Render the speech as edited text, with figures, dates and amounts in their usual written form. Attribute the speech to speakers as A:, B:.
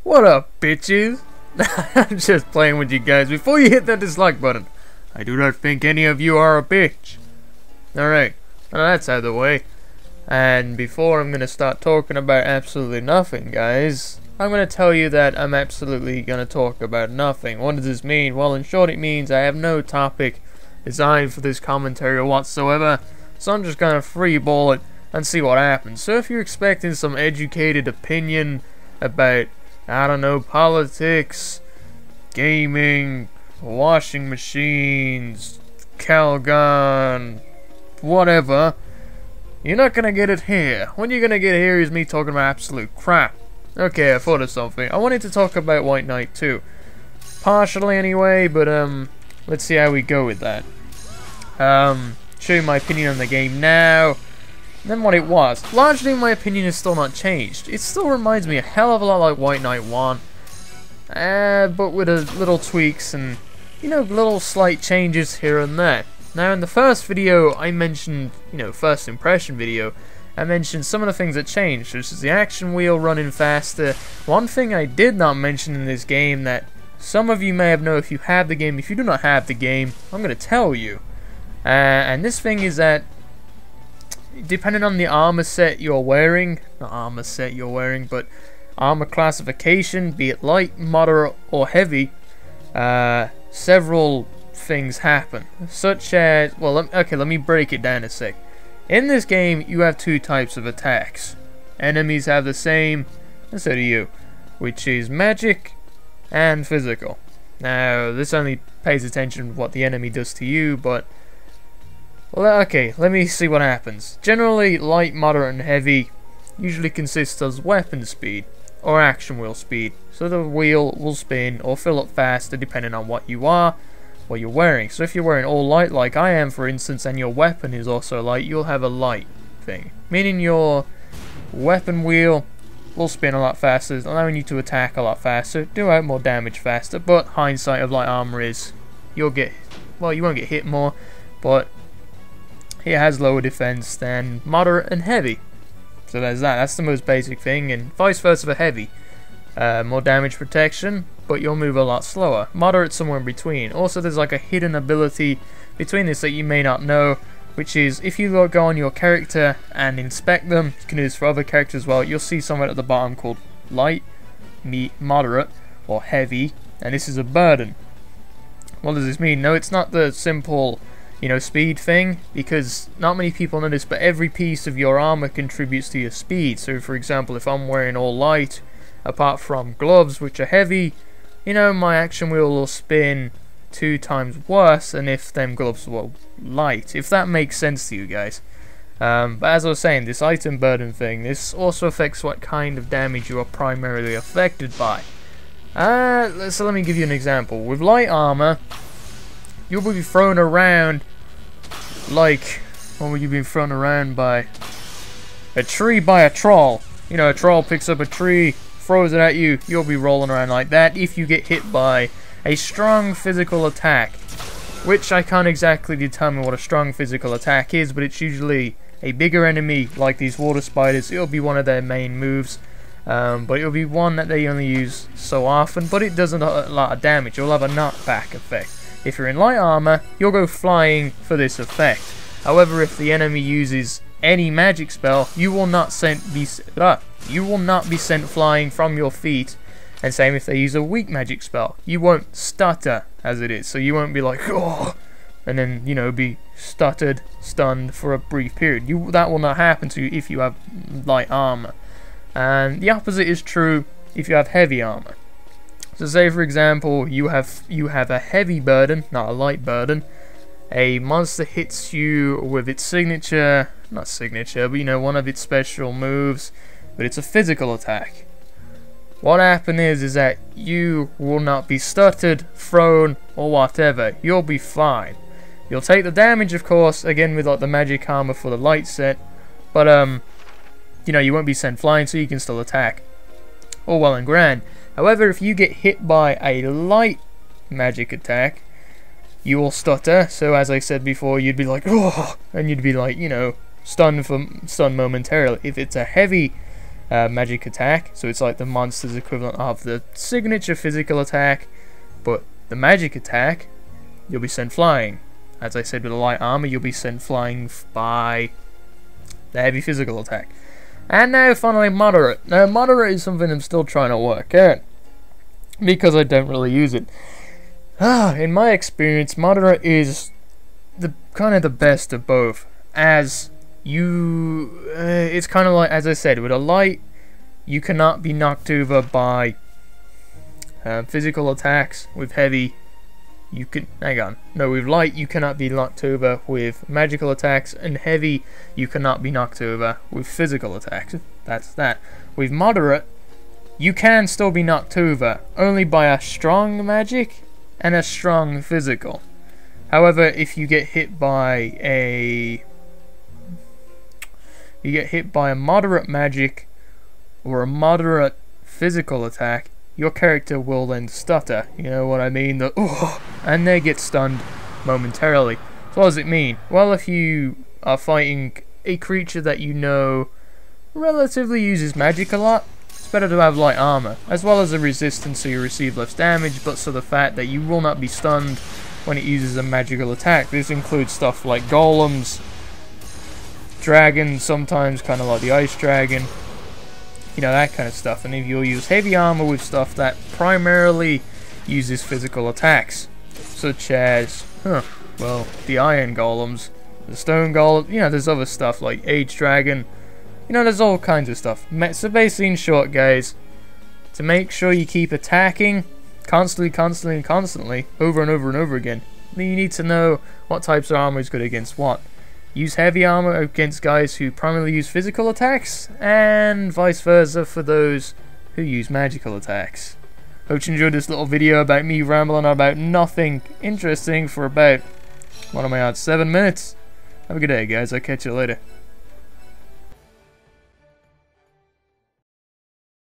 A: What up, bitches? I'm just playing with you guys. Before you hit that dislike button, I do not think any of you are a bitch. Alright, well, that's out of the way. And before I'm going to start talking about absolutely nothing, guys, I'm going to tell you that I'm absolutely going to talk about nothing. What does this mean? Well, in short, it means I have no topic designed for this commentary whatsoever. So I'm just going to freeball it and see what happens. So if you're expecting some educated opinion about, I don't know, politics, gaming, washing machines, Calgon, whatever, you're not gonna get it here. What you're gonna get here is me talking about absolute crap. Okay, I thought of something. I wanted to talk about White Knight too. Partially anyway, but let's see how we go with that. Show you my opinion on the game now. Then what it was. Largely my opinion is still not changed. It still reminds me a hell of a lot like White Knight 1. But with a little tweaks and, you know, little slight changes here and there. Now in the first video I mentioned, you know, first impression video, I mentioned some of the things that changed, such as the action wheel running faster. One thing I did not mention in this game that some of you may have known if you have the game. If you do not have the game, I'm going to tell you. And this thing is that depending on the armor set you're wearing, not armor set you're wearing, but armor classification, be it light, moderate, or heavy, several things happen. Such as, well, let me break it down a sec. In this game, you have two types of attacks. Enemies have the same, and so do you, which is magic and physical. Now, this only pays attention to what the enemy does to you, but well, okay, let me see what happens. Generally, light, moderate, and heavy usually consists of weapon speed or action wheel speed. So the wheel will spin or fill up faster depending on what you are, what you're wearing. So if you're wearing all light like I am, for instance, and your weapon is also light, you'll have a light thing. Meaning your weapon wheel will spin a lot faster, allowing you to attack a lot faster, do out more damage faster, but hindsight of light armor is, you'll get, well, you won't get hit more, but it has lower defense than moderate and heavy. So there's that. That's the most basic thing, and vice versa for heavy. More damage protection, but you'll move a lot slower. Moderate somewhere in between. Also, there's like a hidden ability between this that you may not know, which is if you go on your character and inspect them, you can do this for other characters as well, you'll see somewhere at the bottom called light, moderate, or heavy, and this is a burden. What does this mean? No, it's not the simple, you know, speed thing, because not many people know this, but every piece of your armor contributes to your speed. So for example, if I'm wearing all light, apart from gloves which are heavy, you know, my action wheel will spin 2 times worse than if them gloves were light, if that makes sense to you guys. But as I was saying, this item burden thing, this also affects what kind of damage you are primarily affected by. So let me give you an example. With light armor, you'll be thrown around like, what would you be thrown around by? A tree by a troll. You know, a troll picks up a tree, throws it at you, you'll be rolling around like that if you get hit by a strong physical attack. Which I can't exactly determine what a strong physical attack is, but it's usually a bigger enemy like these water spiders. It'll be one of their main moves. But it'll be one that they only use so often, but it does a lot of damage. You'll have a knockback effect. If you're in light armor, you'll go flying for this effect. However, if the enemy uses any magic spell, you will not be sent flying from your feet. And same if they use a weak magic spell, you won't stutter as it is. So you won't be like, oh, and then, you know, be stuttered, stunned for a brief period. That will not happen to you if you have light armor. And the opposite is true if you have heavy armor. So say for example you have a heavy burden, not a light burden. A monster hits you with its signature, not signature, but you know, one of its special moves, but it's a physical attack. What happens is that you will not be stuttered, thrown, or whatever. You'll be fine. You'll take the damage, of course, again with like the magic armor for the light set, but you know, you won't be sent flying, so you can still attack. All well and grand. However, if you get hit by a light magic attack, you will stutter. So as I said before, you'd be like, oh, and you'd be like, you know, stunned momentarily. If it's a heavy magic attack, so it's like the monster's equivalent of the signature physical attack, but the magic attack, you'll be sent flying. As I said, with the light armor, you'll be sent flying by the heavy physical attack. And now finally moderate. Now moderate is something I'm still trying to work out, because I don't really use it. In my experience, moderate is the kind of the best of both, as you it's kind of like, as I said, with a light you cannot be knocked over by physical attacks. With heavy you can, with light you cannot be knocked over with magical attacks, and heavy you cannot be knocked over with physical attacks. That's that. With moderate you can still be knocked over, only by a strong magic and a strong physical. However, if you get hit by a moderate magic or a moderate physical attack, your character will then stutter. You know what I mean? And they get stunned momentarily. So what does it mean? Well, if you are fighting a creature that you know relatively uses magic a lot, it's better to have light armor, as well as a resistance so you receive less damage, but so the fact that you will not be stunned when it uses a magical attack. This includes stuff like golems, dragons, sometimes kind of like the ice dragon, you know, that kind of stuff. And if you'll use heavy armor with stuff that primarily uses physical attacks, such as, well, the iron golems, the stone golem, you know, there's other stuff like age dragon, you know, there's all kinds of stuff. So basically, in short, guys, to make sure you keep attacking constantly, over and over and over again, then you need to know what types of armor is good against what. Use heavy armor against guys who primarily use physical attacks, and vice versa for those who use magical attacks. Hope you enjoyed this little video about me rambling about nothing interesting for about, what am I at, 7 minutes? Have a good day, guys. I'll catch you later.